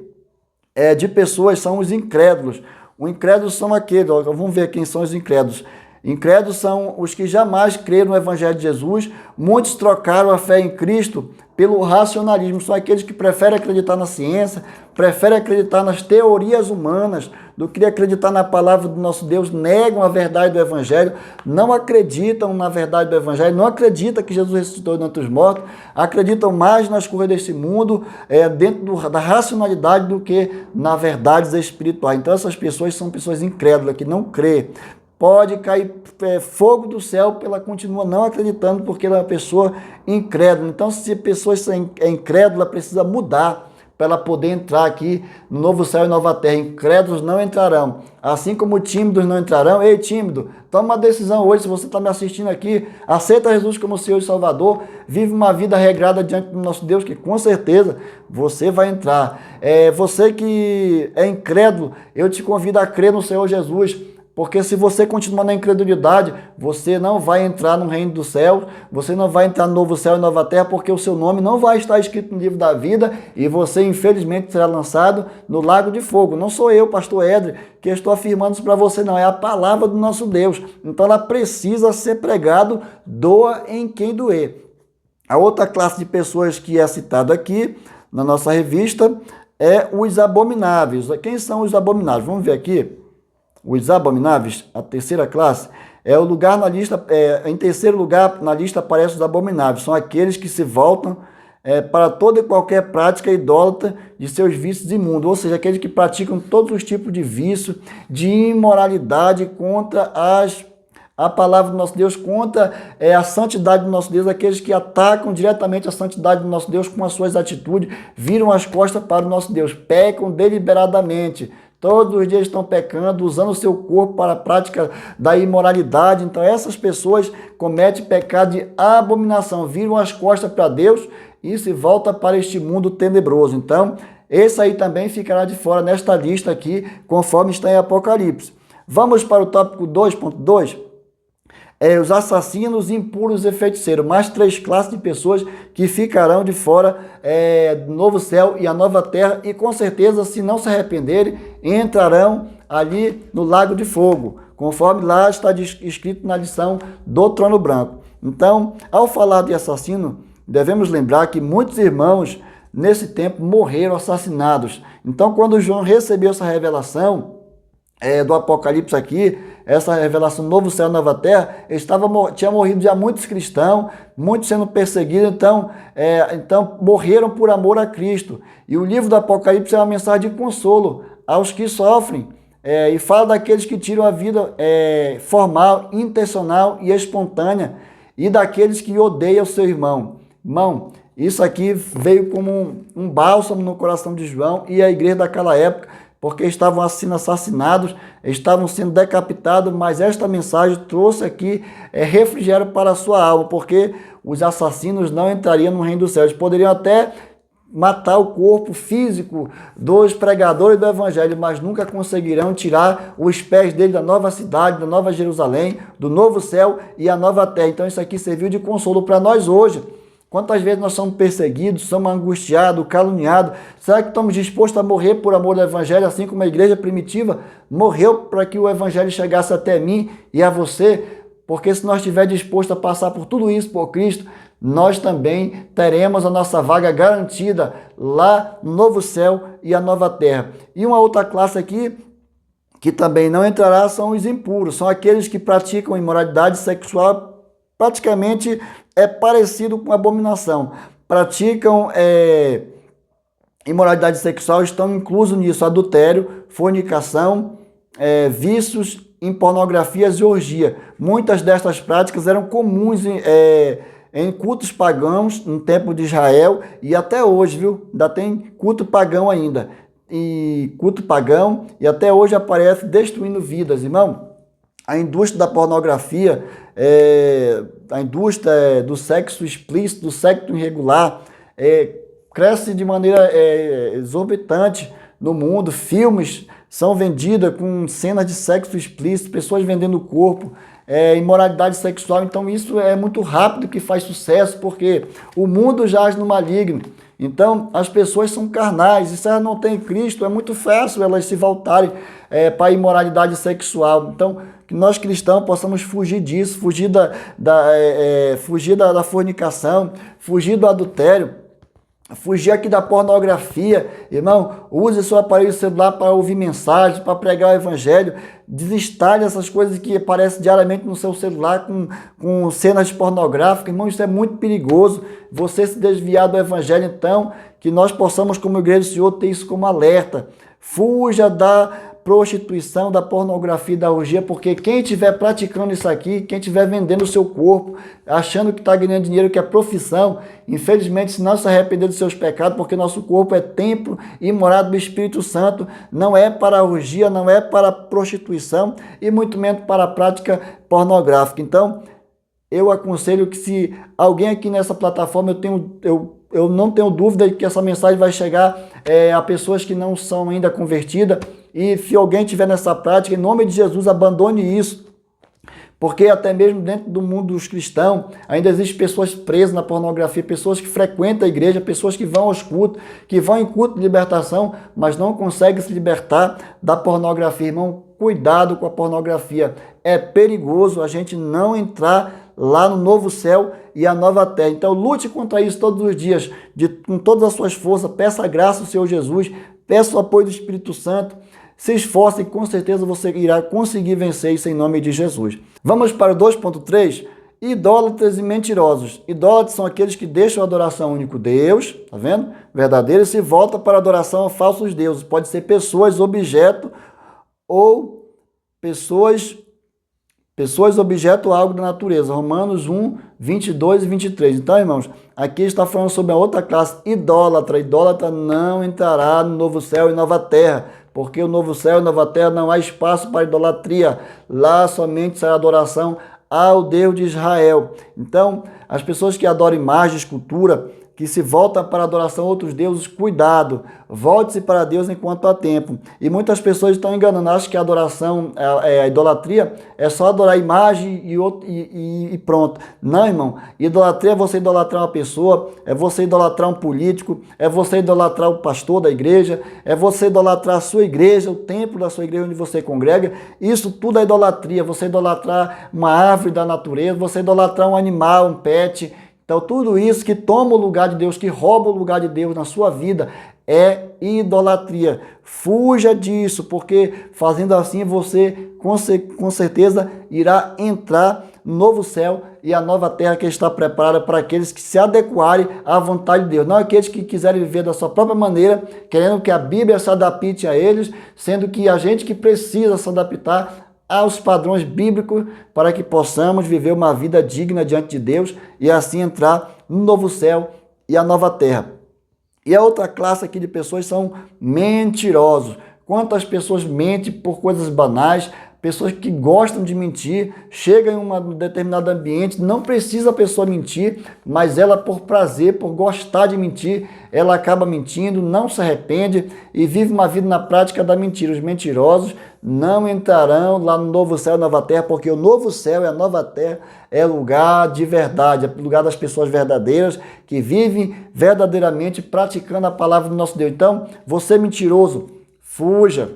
de pessoas são os incrédulos. Os incrédulos são aqueles, vamos ver quem são os incrédulos. Incrédulos são os que jamais creram no Evangelho de Jesus. Muitos trocaram a fé em Cristo pelo racionalismo. São aqueles que preferem acreditar na ciência, preferem acreditar nas teorias humanas do que acreditar na palavra do nosso Deus, negam a verdade do Evangelho, não acreditam na verdade do Evangelho, não acreditam que Jesus ressuscitou dentre os mortos, acreditam mais nas coisas desse mundo, dentro da racionalidade, do que na verdades espirituais. Então essas pessoas são pessoas incrédulas, que não crêem. Pode cair fogo do céu, ela continua não acreditando, porque ela é uma pessoa incrédula. Então, se a pessoa é incrédula, precisa mudar para ela poder entrar aqui no novo céu e nova terra. Incrédulos não entrarão, assim como tímidos não entrarão. Ei, tímido, toma uma decisão hoje. Se você está me assistindo aqui, aceita Jesus como Senhor e Salvador, vive uma vida regrada diante do nosso Deus, que com certeza você vai entrar. Você que é incrédulo, eu te convido a crer no Senhor Jesus, porque se você continuar na incredulidade, você não vai entrar no reino do céu, você não vai entrar no novo céu e nova terra, porque o seu nome não vai estar escrito no livro da vida e você, infelizmente, será lançado no lago de fogo. Não sou eu, pastor Edre, que estou afirmando isso para você, não. É a palavra do nosso Deus. Então, ela precisa ser pregada, doa em quem doer. A outra classe de pessoas que é citada aqui na nossa revista é os abomináveis. Quem são os abomináveis? Vamos ver aqui. Os abomináveis, a terceira classe, é o lugar na lista, em terceiro lugar na lista aparecem os abomináveis. São aqueles que se voltam para toda e qualquer prática idólatra de seus vícios imundos, ou seja, aqueles que praticam todos os tipos de vício, de imoralidade contra a palavra do nosso Deus, contra a santidade do nosso Deus, aqueles que atacam diretamente a santidade do nosso Deus com as suas atitudes, viram as costas para o nosso Deus, pecam deliberadamente. Todos os dias estão pecando, usando o seu corpo para a prática da imoralidade. Então essas pessoas cometem pecado de abominação, viram as costas para Deus e se voltam para este mundo tenebroso. Então esse aí também ficará de fora nesta lista aqui, conforme está em Apocalipse. Vamos para o tópico 2.2. Os assassinos, impuros e feiticeiros, mais 3 classes de pessoas que ficarão de fora do novo céu e a nova terra, e com certeza, se não se arrependerem, entrarão ali no lago de fogo, conforme lá está escrito na lição do trono branco. Então, ao falar de assassino, devemos lembrar que muitos irmãos nesse tempo morreram assassinados. Então, quando João recebeu essa revelação do Apocalipse aqui, essa revelação do novo céu e nova terra, tinha morrido já muitos cristãos, muitos sendo perseguidos, então morreram por amor a Cristo. E o livro do Apocalipse é uma mensagem de consolo aos que sofrem, e fala daqueles que tiram a vida formal, intencional e espontânea, e daqueles que odeiam o seu irmão. Irmão, isso aqui veio como um bálsamo no coração de João e a igreja daquela época, porque estavam sendo assassinados, estavam sendo decapitados, mas esta mensagem trouxe aqui refrigério para a sua alma, porque os assassinos não entrariam no reino dos céus. Eles poderiam até matar o corpo físico dos pregadores do evangelho, mas nunca conseguirão tirar os pés dele da nova cidade, da nova Jerusalém, do novo céu e a nova terra. Então isso aqui serviu de consolo para nós hoje. Quantas vezes nós somos perseguidos, somos angustiados, caluniados? Será que estamos dispostos a morrer por amor do Evangelho, assim como a igreja primitiva morreu para que o Evangelho chegasse até mim e a você? Porque se nós estivermos dispostos a passar por tudo isso por Cristo, nós também teremos a nossa vaga garantida lá no novo céu e a nova terra. E uma outra classe aqui que também não entrará são os impuros, são aqueles que praticam imoralidade sexual, praticamente parecido com abominação. Praticam imoralidade sexual, estão inclusos nisso adultério, fornicação, vícios em pornografias e orgia. Muitas destas práticas eram comuns em cultos pagãos no tempo de Israel e até hoje, viu? Ainda tem culto pagão ainda. E culto pagão e até hoje aparece destruindo vidas, irmão. A indústria da pornografia, a indústria do sexo explícito, do sexo irregular, cresce de maneira exorbitante no mundo. Filmes são vendidos com cenas de sexo explícito, pessoas vendendo o corpo, imoralidade sexual. Então isso é muito rápido que faz sucesso, porque o mundo jaz no maligno. Então as pessoas são carnais, e se elas não têm Cristo, é muito fácil elas se voltarem para a imoralidade sexual. Então que nós cristãos possamos fugir disso, fugir da fornicação, fugir do adultério, fugir aqui da pornografia. Irmão, use seu aparelho celular para ouvir mensagens, para pregar o evangelho. Desinstale essas coisas que aparecem diariamente no seu celular com cenas pornográficas. Irmão, isso é muito perigoso. Você se desviar do evangelho, então, que nós possamos, como igreja do Senhor, ter isso como alerta. Fuja da prostituição, da pornografia, da orgia, porque quem estiver praticando isso aqui, quem estiver vendendo o seu corpo, achando que está ganhando dinheiro, que é profissão, infelizmente, se não se arrepender dos seus pecados, porque nosso corpo é templo e morada do Espírito Santo, não é para a orgia, não é para a prostituição e muito menos para a prática pornográfica. Então, eu aconselho que se alguém aqui nessa plataforma, eu não tenho dúvida de que essa mensagem vai chegar a pessoas que não são ainda convertidas, e se alguém estiver nessa prática, em nome de Jesus, abandone isso, porque até mesmo dentro do mundo dos cristãos, ainda existem pessoas presas na pornografia, pessoas que frequentam a igreja, pessoas que vão aos cultos, que vão em culto de libertação, mas não conseguem se libertar da pornografia. Irmão, cuidado com a pornografia, é perigoso a gente não entrar lá no novo céu e a nova terra. Então lute contra isso todos os dias, com todas as suas forças, peça a graça do Senhor Jesus, peça o apoio do Espírito Santo, se esforce e com certeza você irá conseguir vencer isso em nome de Jesus. Vamos para o 2.3. Idólatras e mentirosos. Idólatras são aqueles que deixam a adoração ao único Deus, tá vendo? Verdadeiro, e se voltam para a adoração a falsos deuses. Pode ser pessoas, objeto ou pessoas objeto algo da natureza. Romanos 1, 22 e 23. Então, irmãos, aqui está falando sobre a outra classe, idólatra. Idólatra não entrará no novo céu e nova terra, porque o novo céu e nova terra não há espaço para idolatria. Lá somente será adoração ao Deus de Israel. Então, as pessoas que adoram imagens, escultura, que se voltam para a adoração a outros deuses, cuidado, volte-se para Deus enquanto há tempo. E muitas pessoas estão enganando, acham que a adoração, a idolatria, é só adorar a imagem e pronto. Não, irmão, idolatria é você idolatrar uma pessoa, é você idolatrar um político, é você idolatrar o pastor da igreja, é você idolatrar a sua igreja, o templo da sua igreja onde você congrega. Isso tudo é idolatria, você idolatrar uma árvore da natureza, você idolatrar um animal, um pet. Então, tudo isso que toma o lugar de Deus, que rouba o lugar de Deus na sua vida, é idolatria. Fuja disso, porque fazendo assim você com certeza irá entrar no novo céu e a nova terra que está preparada para aqueles que se adequarem à vontade de Deus. Não aqueles que quiserem viver da sua própria maneira, querendo que a Bíblia se adapte a eles, sendo que a gente que precisa se adaptar aos padrões bíblicos para que possamos viver uma vida digna diante de Deus e assim entrar no novo céu e a nova terra. E a outra classe aqui de pessoas são mentirosos. Quantas pessoas mentem por coisas banais, pessoas que gostam de mentir, chegam em um determinado ambiente, não precisa a pessoa mentir, mas ela por prazer, por gostar de mentir, ela acaba mentindo, não se arrepende e vive uma vida na prática da mentira. Os mentirosos não entrarão lá no novo céu e nova terra, porque o novo céu e a nova terra é lugar de verdade, é lugar das pessoas verdadeiras que vivem verdadeiramente praticando a palavra do nosso Deus. Então, você mentiroso, fuja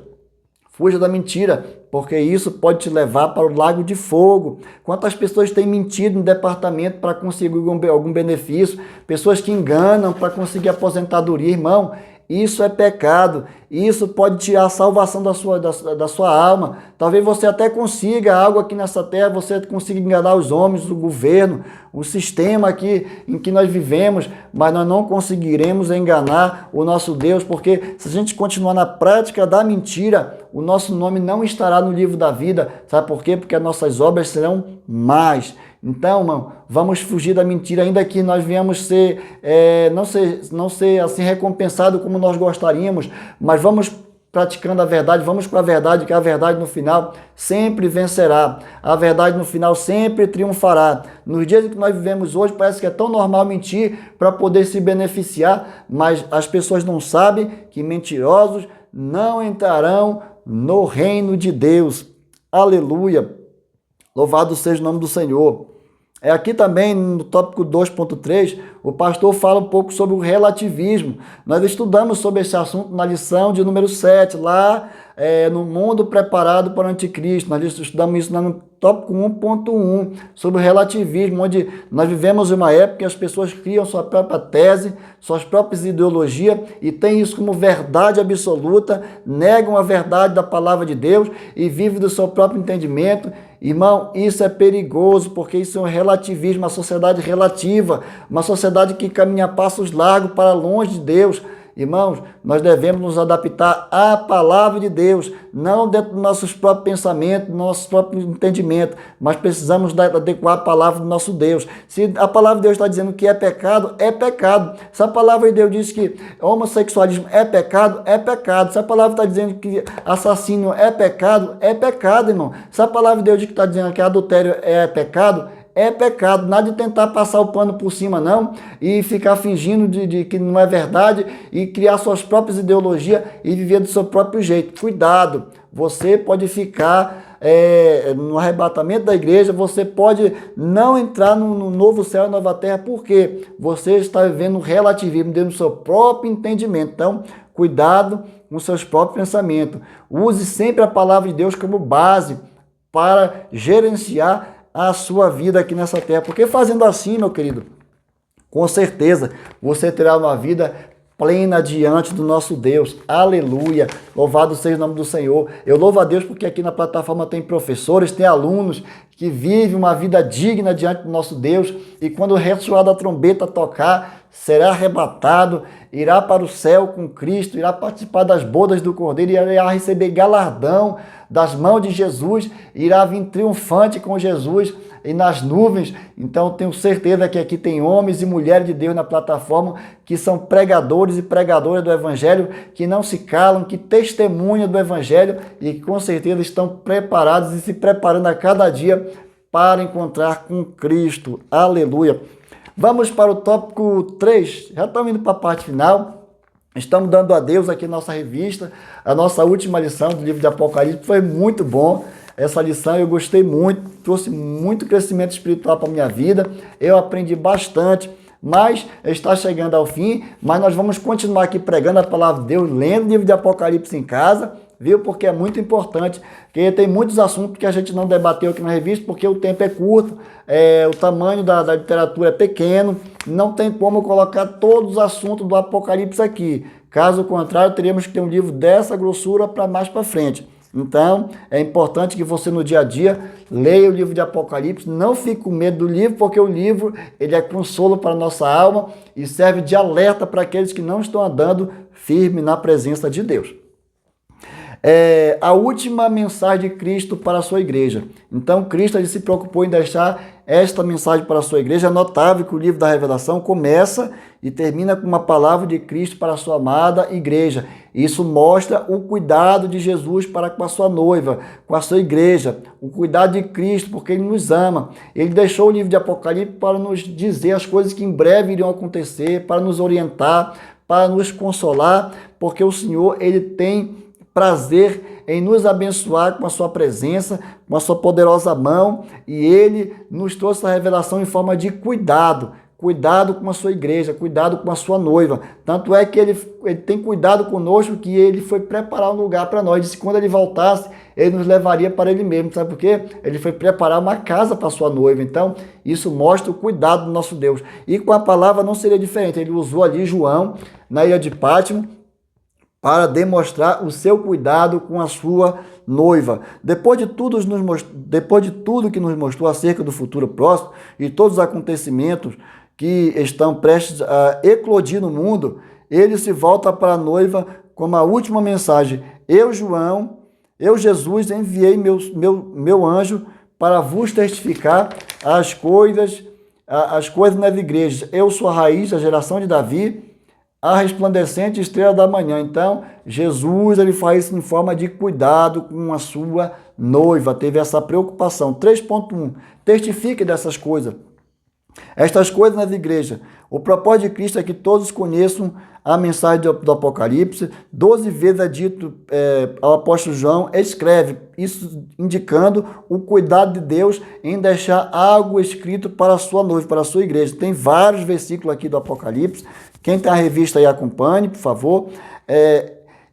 da mentira, porque isso pode te levar para o lago de fogo. Quantas pessoas têm mentido no departamento para conseguir algum benefício, pessoas que enganam para conseguir aposentadoria, irmão, isso é pecado, isso pode tirar a salvação da sua alma. Talvez você até consiga algo aqui nessa terra, você consiga enganar os homens, o governo, o sistema aqui em que nós vivemos, mas nós não conseguiremos enganar o nosso Deus, porque se a gente continuar na prática da mentira, o nosso nome não estará no livro da vida. Sabe por quê? Porque as nossas obras serão más. Então, irmão, vamos fugir da mentira, ainda que nós venhamos não ser assim recompensado como nós gostaríamos, mas vamos praticando a verdade, vamos para a verdade, que a verdade no final sempre vencerá. A verdade no final sempre triunfará. Nos dias em que nós vivemos hoje, parece que é tão normal mentir para poder se beneficiar, mas as pessoas não sabem que mentirosos não entrarão no reino de Deus. Aleluia! Louvado seja o nome do Senhor. Aqui também, no tópico 2.3, o pastor fala um pouco sobre o relativismo. Nós estudamos sobre esse assunto na lição de número 7, lá no mundo preparado para o anticristo. Nós estudamos isso lá no tópico 1.1, sobre o relativismo, onde nós vivemos uma época que as pessoas criam sua própria tese, suas próprias ideologias e têm isso como verdade absoluta, negam a verdade da palavra de Deus e vivem do seu próprio entendimento. Irmão, isso é perigoso, porque isso é um relativismo, uma sociedade relativa, uma sociedade que caminha a passos largos para longe de Deus. Irmãos, nós devemos nos adaptar à palavra de Deus, não dentro dos nossos próprios pensamentos, do nosso próprio entendimento, mas precisamos adequar a palavra do nosso Deus. Se a palavra de Deus está dizendo que é pecado, é pecado. Se a palavra de Deus diz que homossexualismo é pecado, é pecado. Se a palavra está dizendo que assassínio é pecado, irmão. Se a palavra de Deus diz que está dizendo que adultério é pecado, é pecado. Nada de tentar passar o pano por cima, não, e ficar fingindo de que não é verdade e criar suas próprias ideologias e viver do seu próprio jeito. Cuidado, você pode ficar no arrebatamento da igreja, você pode não entrar no novo céu e nova terra, porque você está vivendo um relativismo dentro do seu próprio entendimento. Então, cuidado com seus próprios pensamentos. Use sempre a palavra de Deus como base para gerenciar a sua vida aqui nessa terra, porque fazendo assim, meu querido, com certeza você terá uma vida plena diante do nosso Deus. Aleluia! Louvado seja o nome do Senhor. Eu louvo a Deus porque aqui na plataforma tem professores, tem alunos que vivem uma vida digna diante do nosso Deus, e quando o ressoar da trombeta tocar, será arrebatado, irá para o céu com Cristo, irá participar das bodas do Cordeiro, irá receber galardão das mãos de Jesus, irá vir triunfante com Jesus e nas nuvens. Então tenho certeza que aqui tem homens e mulheres de Deus na plataforma que são pregadores e pregadoras do Evangelho, que não se calam, que testemunham do Evangelho e que com certeza estão preparados e se preparando a cada dia para encontrar com Cristo. Aleluia! Vamos para o tópico 3, já estamos indo para a parte final. Estamos dando a Deus aqui nossa revista, a nossa última lição do livro de Apocalipse. Foi muito bom essa lição, eu gostei muito, trouxe muito crescimento espiritual para a minha vida, eu aprendi bastante, mas está chegando ao fim, mas nós vamos continuar aqui pregando a palavra de Deus, lendo o livro de Apocalipse em casa, viu? Porque é muito importante, porque tem muitos assuntos que a gente não debateu aqui na revista, porque o tempo é curto, o tamanho da literatura é pequeno, não tem como colocar todos os assuntos do Apocalipse aqui. Caso contrário, teríamos que ter um livro dessa grossura para mais para frente. Então, é importante que você no dia a dia leia o livro de Apocalipse, não fique com medo do livro, porque o livro ele é consolo para a nossa alma e serve de alerta para aqueles que não estão andando firme na presença de Deus. A última mensagem de Cristo para a sua igreja. Então, Cristo ele se preocupou em deixar esta mensagem para a sua igreja. É notável que o livro da Revelação começa e termina com uma palavra de Cristo para a sua amada igreja. Isso mostra o cuidado de Jesus para com a sua noiva, com a sua igreja, o cuidado de Cristo, porque Ele nos ama. Ele deixou o livro de Apocalipse para nos dizer as coisas que em breve iriam acontecer, para nos orientar, para nos consolar, porque o Senhor ele tem prazer em nos abençoar com a sua presença, com a sua poderosa mão, e Ele nos trouxe a revelação em forma de cuidado com a sua igreja, cuidado com a sua noiva. Tanto é que ele tem cuidado conosco, que Ele foi preparar um lugar para nós. Disse que quando Ele voltasse, Ele nos levaria para Ele mesmo. Sabe por quê? Ele foi preparar uma casa para a sua noiva. Então, isso mostra o cuidado do nosso Deus. E com a palavra não seria diferente. Ele usou ali João, na ilha de Pátimo, para demonstrar o seu cuidado com a sua noiva. Depois de tudo que nos mostrou acerca do futuro próximo e todos os acontecimentos que estão prestes a eclodir no mundo, ele se volta para a noiva com a última mensagem. Eu, João, eu, Jesus, enviei meu anjo para vos testificar as coisas nas igrejas. Eu sou a raiz da geração de Davi, a resplandecente estrela da manhã. Então, Jesus ele faz isso em forma de cuidado com a sua noiva. Teve essa preocupação. 3.1. Testifique dessas coisas. Estas coisas nas igrejas. O propósito de Cristo é que todos conheçam a mensagem do Apocalipse. 12 vezes é dito ao apóstolo João, escreve, isso indicando o cuidado de Deus em deixar algo escrito para a sua noiva, para a sua igreja. Tem vários versículos aqui do Apocalipse. Quem tem a revista aí, acompanhe, por favor.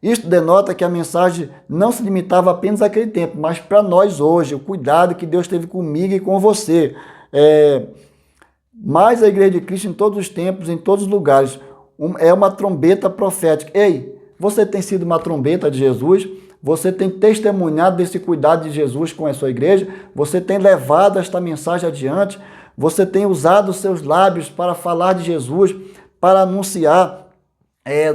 Isto denota que a mensagem não se limitava apenas àquele tempo, mas para nós hoje, o cuidado que Deus teve comigo e com você. Mas a Igreja de Cristo em todos os tempos, em todos os lugares, é uma trombeta profética. Ei, você tem sido uma trombeta de Jesus? Você tem testemunhado desse cuidado de Jesus com a sua igreja? Você tem levado esta mensagem adiante? Você tem usado os seus lábios para falar de Jesus, para anunciar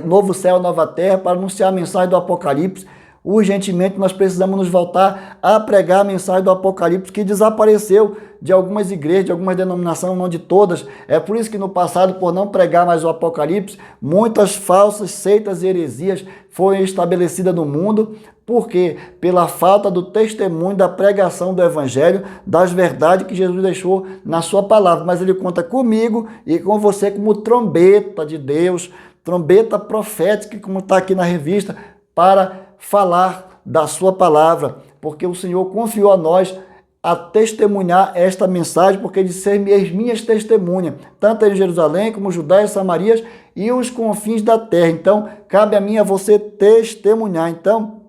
novo céu, nova terra, para anunciar a mensagem do Apocalipse? Urgentemente nós precisamos nos voltar a pregar a mensagem do Apocalipse, que desapareceu de algumas igrejas, de algumas denominações, não de todas. É por isso que no passado, por não pregar mais o Apocalipse, muitas falsas seitas e heresias foram estabelecidas no mundo. Por quê? Pela falta do testemunho da pregação do Evangelho, das verdades que Jesus deixou na sua palavra. Mas Ele conta comigo e com você como trombeta de Deus, trombeta profética, como está aqui na revista, para falar da sua palavra, porque o Senhor confiou a nós a testemunhar esta mensagem, porque Ele disse: as minhas testemunhas, tanto em Jerusalém como Judéia e Samarias e os confins da terra. Então, cabe a mim e a você testemunhar. Então,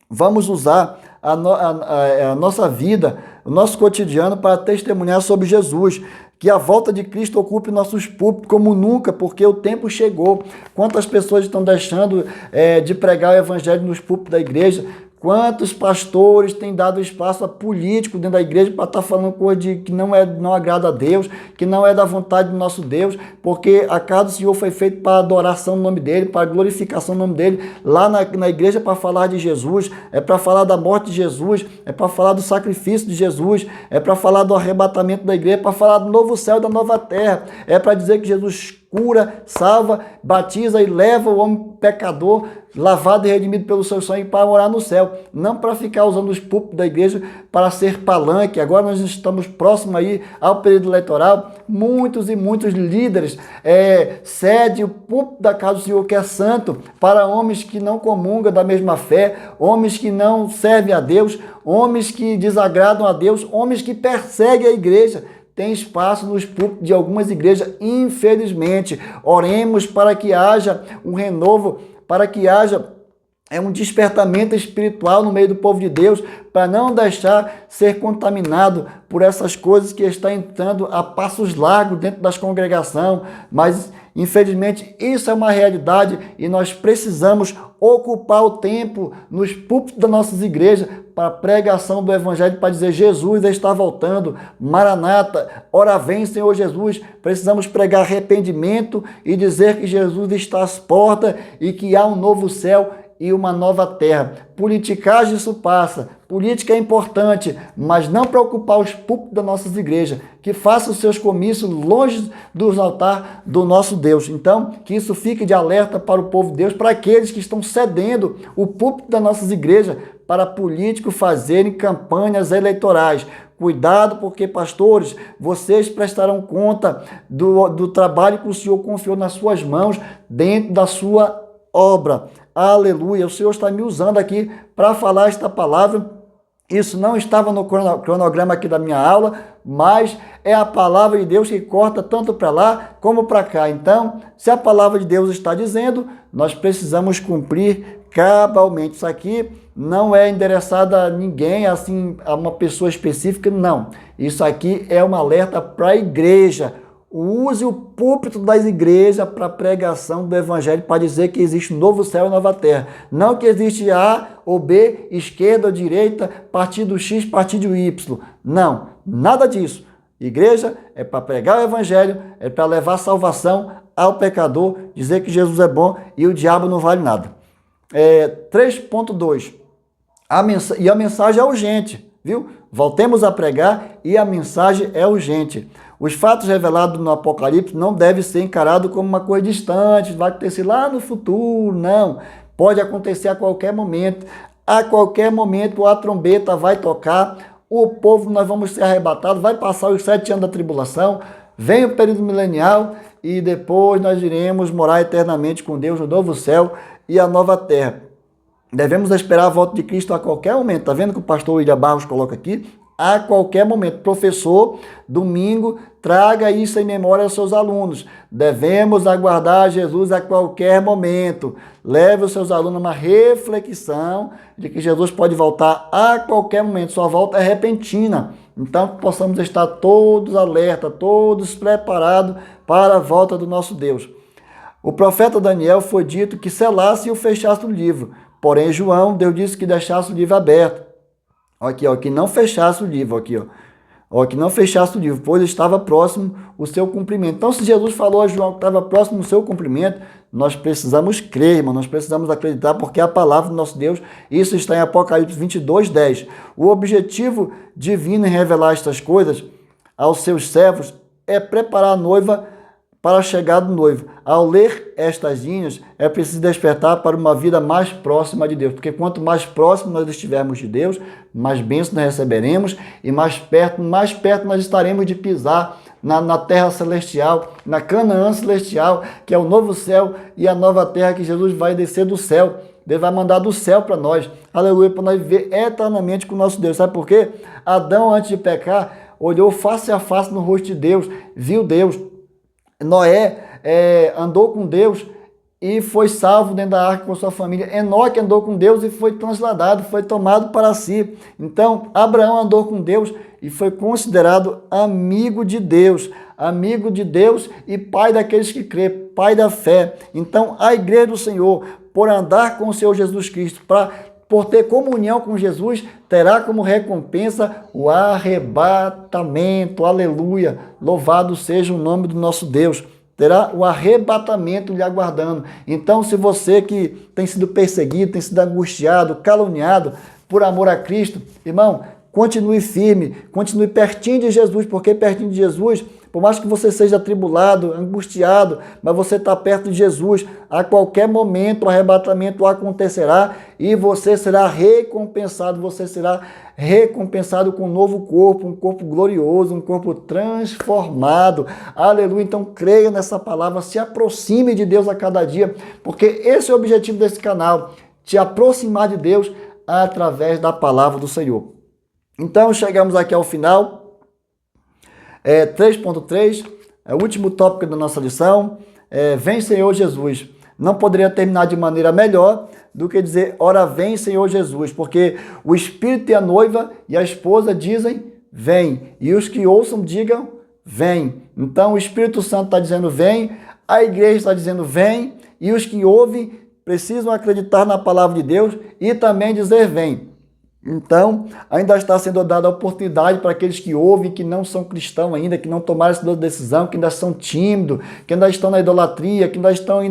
vamos usar a nossa vida, o nosso cotidiano para testemunhar sobre Jesus. Que a volta de Cristo ocupe nossos púlpitos como nunca, porque o tempo chegou. Quantas pessoas estão deixando de pregar o evangelho nos púlpitos da igreja? Quantos pastores têm dado espaço a político dentro da igreja para estar falando coisa que não agrada a Deus, que não é da vontade do nosso Deus, porque a casa do Senhor foi feita para adoração no nome dele, para glorificação no nome dele, lá na igreja para falar de Jesus, é para falar da morte de Jesus, é para falar do sacrifício de Jesus, é para falar do arrebatamento da igreja, é para falar do novo céu e da nova terra, é para dizer que Jesus cura, salva, batiza e leva o homem pecador, lavado e redimido pelo seu sangue, para morar no céu, não para ficar usando os púlpitos da igreja para ser palanque. Agora nós estamos próximos aí ao período eleitoral, muitos e muitos líderes cedem o púlpito da casa do Senhor, que é santo, para homens que não comungam da mesma fé, homens que não servem a Deus, homens que desagradam a Deus, homens que perseguem a igreja. Tem espaço nos púlpitos de algumas igrejas, infelizmente. Oremos para que haja um renovo, para que haja um despertamento espiritual no meio do povo de Deus, para não deixar ser contaminado por essas coisas que estão entrando a passos largos dentro das congregações. Mas, infelizmente, isso é uma realidade e nós precisamos ocupar o tempo nos púlpitos das nossas igrejas para a pregação do Evangelho, para dizer: Jesus está voltando, Maranata, ora vem, Senhor Jesus. Precisamos pregar arrependimento e dizer que Jesus está às portas e que há um novo céu e uma nova terra. Politicagem, isso passa. Política é importante, mas não para ocupar os púlpitos das nossas igrejas, que faça os seus comícios longe dos altares do nosso Deus. Então, que isso fique de alerta para o povo de Deus, para aqueles que estão cedendo o púlpito das nossas igrejas para políticos fazerem campanhas eleitorais. Cuidado, porque, pastores, vocês prestarão conta do trabalho que o Senhor confiou nas suas mãos dentro da sua obra. Aleluia, o Senhor está me usando aqui para falar esta palavra. Isso não estava no cronograma aqui da minha aula, mas é a palavra de Deus que corta tanto para lá como para cá. Então, se a palavra de Deus está dizendo, nós precisamos cumprir cabalmente. Isso aqui não é endereçado a ninguém, assim, a uma pessoa específica, não. Isso aqui é um alerta para a igreja. Use o púlpito das igrejas para pregação do evangelho, para dizer que existe um novo céu e nova terra. Não que existe A ou B, esquerda ou direita, partido X, partido Y. Não, nada disso. Igreja é para pregar o evangelho, é para levar salvação ao pecador, dizer que Jesus é bom e o diabo não vale nada. 3.2. A mensagem é urgente, viu? Voltemos a pregar e a mensagem é urgente. Os fatos revelados no Apocalipse não devem ser encarados como uma coisa distante, vai acontecer lá no futuro, não. Pode acontecer a qualquer momento. A qualquer momento a trombeta vai tocar, o povo, nós vamos ser arrebatados, vai passar os 7 anos da tribulação, vem o período milenial e depois nós iremos morar eternamente com Deus no novo céu e a nova terra. Devemos esperar a volta de Cristo a qualquer momento. Está vendo que o pastor William Barros coloca aqui? A qualquer momento. Professor, domingo, traga isso em memória aos seus alunos. Devemos aguardar Jesus a qualquer momento. Leve os seus alunos a uma reflexão de que Jesus pode voltar a qualquer momento. Sua volta é repentina. Então, que possamos estar todos alerta, todos preparados para a volta do nosso Deus. O profeta Daniel foi dito que selasse ou fechasse o livro. Porém, João, Deus disse que deixasse o livro aberto. Aqui, ó, que não fechasse o livro, aqui, ó, que não fechasse o livro, pois estava próximo o seu cumprimento. Então, se Jesus falou a João que estava próximo o seu cumprimento, nós precisamos crer, irmão, nós precisamos acreditar, porque é a palavra do nosso Deus. Isso está em Apocalipse 22:10. O objetivo divino em revelar estas coisas aos seus servos é preparar a noiva para a chegada do noivo. Ao ler estas linhas, é preciso despertar para uma vida mais próxima de Deus, porque quanto mais próximo nós estivermos de Deus, mais bênçãos nós receberemos e mais perto nós estaremos de pisar na terra celestial, na Canaã celestial, que é o novo céu e a nova terra que Jesus vai descer do céu. Deus vai mandar do céu para nós, aleluia, para nós viver eternamente com o nosso Deus. Sabe por quê? Adão, antes de pecar, olhou face a face no rosto de Deus, viu Deus. Noé andou com Deus e foi salvo dentro da arca com sua família. Enoque andou com Deus e foi transladado, foi tomado para si. Então, Abraão andou com Deus e foi considerado amigo de Deus. amigo de Deus e pai daqueles que crê, pai da fé. Então, a igreja do Senhor, por andar com o Senhor Jesus Cristo, por ter comunhão com Jesus, terá como recompensa o arrebatamento. Aleluia! Louvado seja o nome do nosso Deus. Terá o arrebatamento lhe aguardando. Então, se você que tem sido perseguido, tem sido angustiado, caluniado por amor a Cristo, irmão, continue firme, continue pertinho de Jesus, porque pertinho de Jesus, por mais que você seja atribulado, angustiado, mas você está perto de Jesus, a qualquer momento o arrebatamento acontecerá e você será recompensado com um novo corpo, um corpo glorioso, um corpo transformado. Aleluia! Então creia nessa palavra, se aproxime de Deus a cada dia, porque esse é o objetivo desse canal, te aproximar de Deus através da palavra do Senhor. Então, chegamos aqui ao final, 3.3, o último tópico da nossa lição, vem Senhor Jesus. Não poderia terminar de maneira melhor do que dizer, ora vem Senhor Jesus, porque o Espírito e a noiva e a esposa dizem, vem, e os que ouçam digam, vem. Então, o Espírito Santo está dizendo, vem, a igreja está dizendo, vem, e os que ouvem precisam acreditar na palavra de Deus e também dizer, vem. Então, ainda está sendo dada a oportunidade para aqueles que ouvem, que não são cristãos ainda, que não tomaram essa decisão, que ainda são tímidos, que ainda estão na idolatria, que ainda estão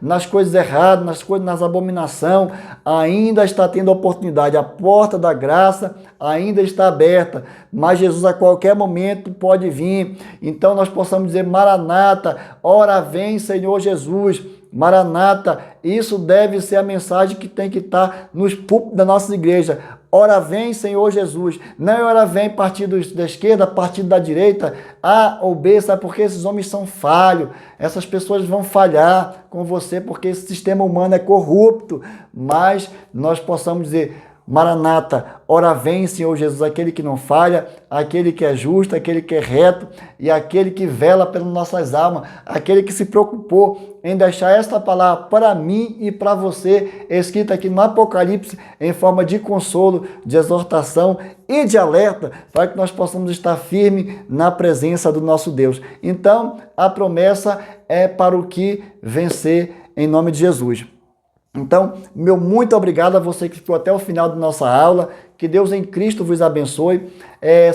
nas coisas erradas, nas abominações, ainda está tendo a oportunidade. A porta da graça ainda está aberta, mas Jesus a qualquer momento pode vir. Então, nós possamos dizer, Maranata, ora vem Senhor Jesus. Maranata, isso deve ser a mensagem que tem que estar nos púlpitos da nossa igreja. Ora vem, Senhor Jesus. Não é ora vem partido da esquerda, partido da direita, A ou B, sabe? Porque esses homens são falhos. Essas pessoas vão falhar com você porque esse sistema humano é corrupto. Mas nós possamos dizer, Maranata, ora vem, Senhor Jesus, aquele que não falha, aquele que é justo, aquele que é reto e aquele que vela pelas nossas almas, aquele que se preocupou em deixar esta palavra para mim e para você, escrita aqui no Apocalipse, em forma de consolo, de exortação e de alerta, para que nós possamos estar firmes na presença do nosso Deus. Então, a promessa é para o que vencer em nome de Jesus. Então, meu muito obrigado a você que ficou até o final da nossa aula. Que Deus em Cristo vos abençoe.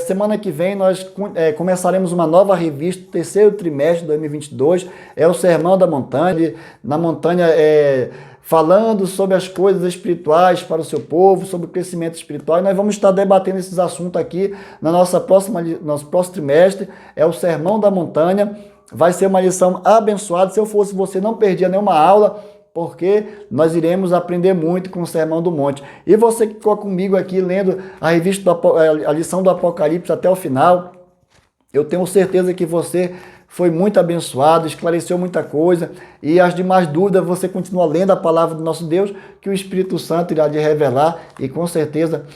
Semana que vem nós começaremos uma nova revista, terceiro trimestre de 2022. É o Sermão da Montanha. Na montanha, falando sobre as coisas espirituais para o seu povo, sobre o crescimento espiritual. E nós vamos estar debatendo esses assuntos aqui nosso próximo trimestre. É o Sermão da Montanha. Vai ser uma lição abençoada. Se eu fosse você, não perdia nenhuma aula, porque nós iremos aprender muito com o Sermão do Monte. E você que ficou comigo aqui lendo a lição do Apocalipse até o final, eu tenho certeza que você foi muito abençoado, esclareceu muita coisa, e as demais dúvidas você continua lendo a palavra do nosso Deus, que o Espírito Santo irá lhe revelar, e com certeza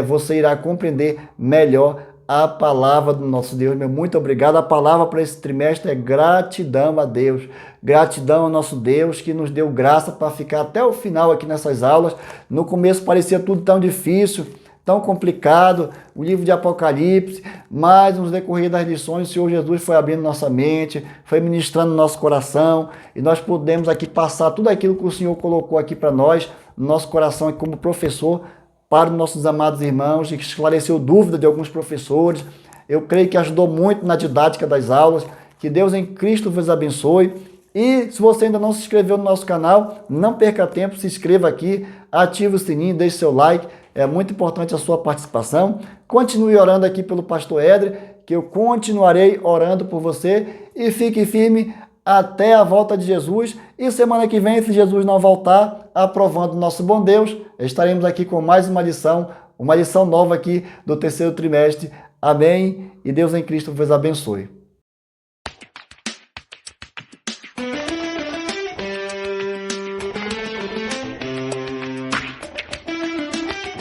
você irá compreender melhor a palavra do nosso Deus. Meu muito obrigado. A palavra para esse trimestre é gratidão a Deus. Gratidão ao nosso Deus que nos deu graça para ficar até o final aqui nessas aulas. No começo parecia tudo tão difícil, tão complicado, o livro de Apocalipse, mas no decorrer das lições o Senhor Jesus foi abrindo nossa mente, foi ministrando nosso coração, e nós podemos aqui passar tudo aquilo que o Senhor colocou aqui para nós, no nosso coração aqui como professor, para os nossos amados irmãos, e que esclareceu dúvida de alguns professores. Eu creio que ajudou muito na didática das aulas. Que Deus em Cristo vos abençoe. E se você ainda não se inscreveu no nosso canal, não perca tempo, se inscreva aqui, ative o sininho, deixe seu like. É muito importante a sua participação. Continue orando aqui pelo pastor Edre, que eu continuarei orando por você. E fique firme até a volta de Jesus. E semana que vem, se Jesus não voltar, aprovando o nosso bom Deus, estaremos aqui com mais uma lição nova aqui do terceiro trimestre. Amém. E Deus em Cristo vos abençoe.